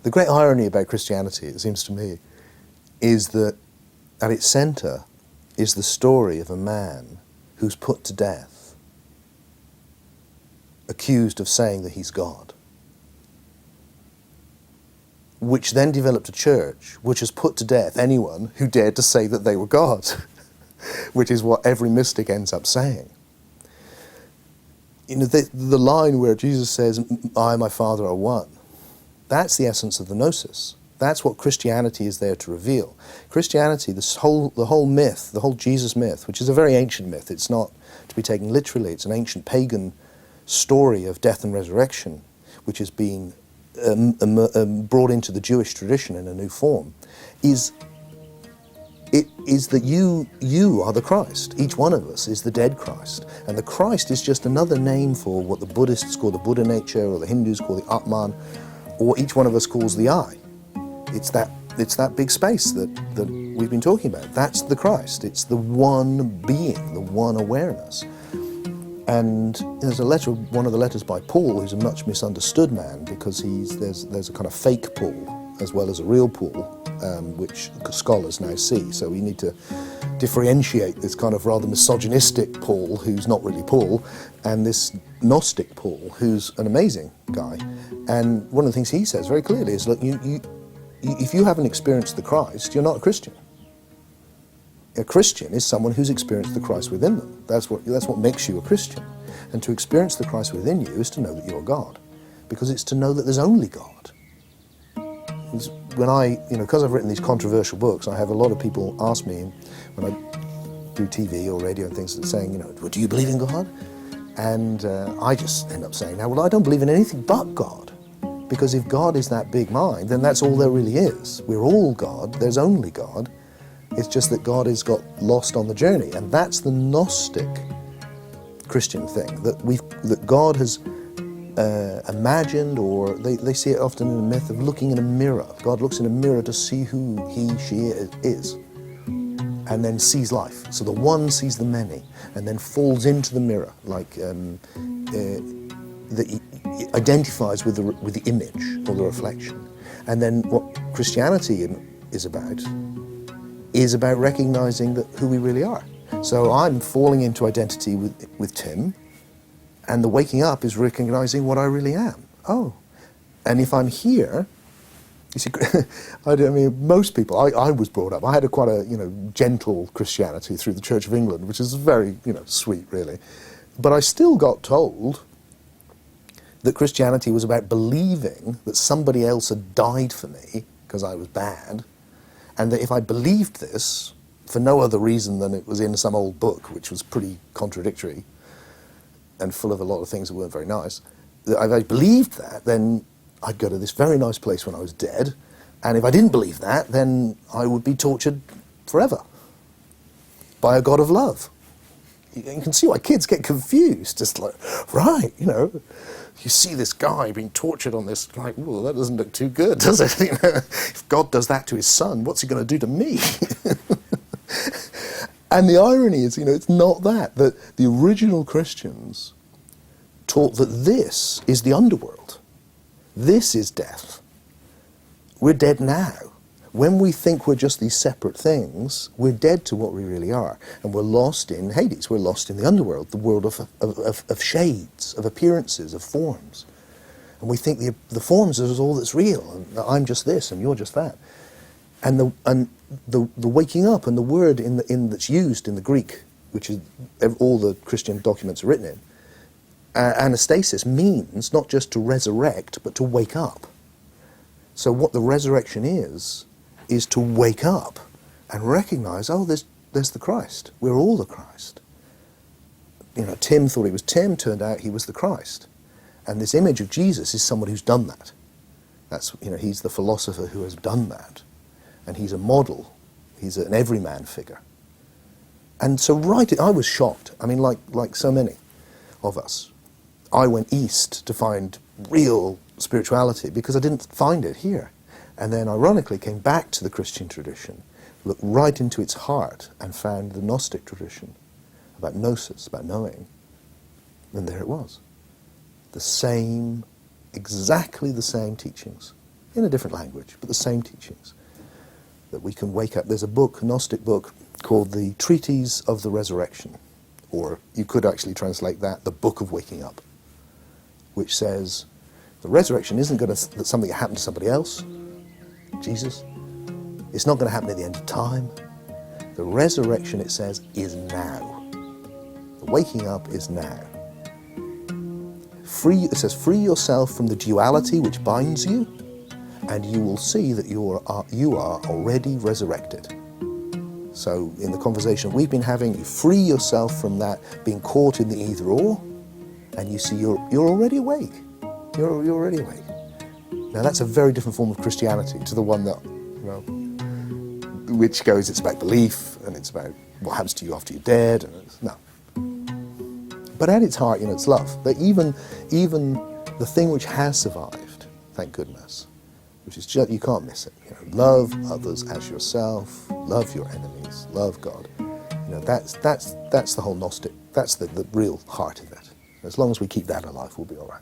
The great irony about Christianity, it seems to me, is that at its centre is the story of a man who's put to death, accused of saying that he's God, which then developed a church which has put to death anyone who dared to say that they were God, which is what every mystic ends up saying. You know, the line where Jesus says, I and my Father are one, that's the essence of the gnosis. That's what Christianity is there to reveal. Christianity, the whole myth, the whole Jesus myth, which is a very ancient myth, it's not to be taken literally, it's an ancient pagan story of death and resurrection, which has been brought into the Jewish tradition in a new form, is that you are the Christ. Each one of us is the dead Christ. And the Christ is just another name for what the Buddhists call the Buddha nature, or the Hindus call the Atman, or each one of us calls the I. It's that big space that we've been talking about. That's the Christ. It's the one being, the one awareness. And there's a letter, one of the letters by Paul, who's a much misunderstood man, because there's a kind of fake Paul as well as a real Paul, which scholars now see. So we need to differentiate this kind of rather misogynistic Paul, who's not really Paul, and this Gnostic Paul, who's an amazing guy. And one of the things he says very clearly is, look, if you haven't experienced the Christ, you're not a Christian. A Christian is someone who's experienced the Christ within them. That's what makes you a Christian. And to experience the Christ within you is to know that you're God, because it's to know that there's only God. When because I've written these controversial books, I have a lot of people ask me when I do TV or radio and things, saying, well, do you believe in God? And I just end up saying, well, I don't believe in anything but God. Because if God is that big mind, then that's all there really is. We're all God, there's only God. It's just that God has got lost on the journey. And that's the Gnostic Christian thing, that God has imagined, or they see it often in the myth of looking in a mirror. God looks in a mirror to see who she is, and then sees life. So the one sees the many, and then falls into the mirror, like that identifies with the image or the reflection. And then what Christianity is about recognizing that who we really are. So I'm falling into identity with Tim, and the waking up is recognizing what I really am. Oh, and if I'm here, you see, most people, I was brought up, I had quite a gentle Christianity through the Church of England, which is very sweet, really. But I still got told that Christianity was about believing that somebody else had died for me because I was bad, and that if I believed this, for no other reason than it was in some old book, which was pretty contradictory and full of a lot of things that weren't very nice, that if I believed that, then I'd go to this very nice place when I was dead, and if I didn't believe that, then I would be tortured forever by a God of love. You can see why kids get confused. Just like, right, you see this guy being tortured on this, like, well, that doesn't look too good, does it? If God does that to his son, what's he going to do to me? And the irony is, it's not that the original Christians taught that this is the underworld. This is death. We're dead now. When we think we're just these separate things, we're dead to what we really are. And we're lost in Hades. We're lost in the underworld, the world of shades, of appearances, of forms. And we think the forms is all that's real. And I'm just this and you're just that. And the waking up, and the word that's used in the Greek, which is all the Christian documents are written in, anastasis means not just to resurrect, but to wake up. So what the resurrection is to wake up and recognize, oh, there's the Christ. We're all the Christ. Tim thought he was Tim, turned out he was the Christ. And this image of Jesus is someone who's done that. He's the philosopher who has done that. And he's a model. He's an everyman figure. And so I was shocked. Like so many of us. I went east to find real spirituality because I didn't find it here. And then ironically came back to the Christian tradition, looked right into its heart and found the Gnostic tradition about gnosis, about knowing. And there it was. Exactly the same teachings in a different language, but the same teachings. That we can wake up. There's a book, a Gnostic book, called the Treatise of the Resurrection, or you could actually translate that, the Book of Waking Up, which says the resurrection isn't going to something that happened to somebody else, Jesus. It's not going to happen at the end of time. The resurrection, it says, is now. The waking up is now. It says, free yourself from the duality which binds you, and you will see that you are already resurrected. So in the conversation we've been having, you free yourself from that being caught in the either or, and you see you're already awake. You're already awake. Now that's a very different form of Christianity to the one that, which goes, it's about belief, and it's about what happens to you after you're dead. And no. But at its heart, it's love. That even the thing which has survived, thank goodness, which is just, you can't miss it. Love others as yourself, love your enemies, love God. That's the whole Gnostic, that's the real heart of it. As long as we keep that alive, we'll be all right.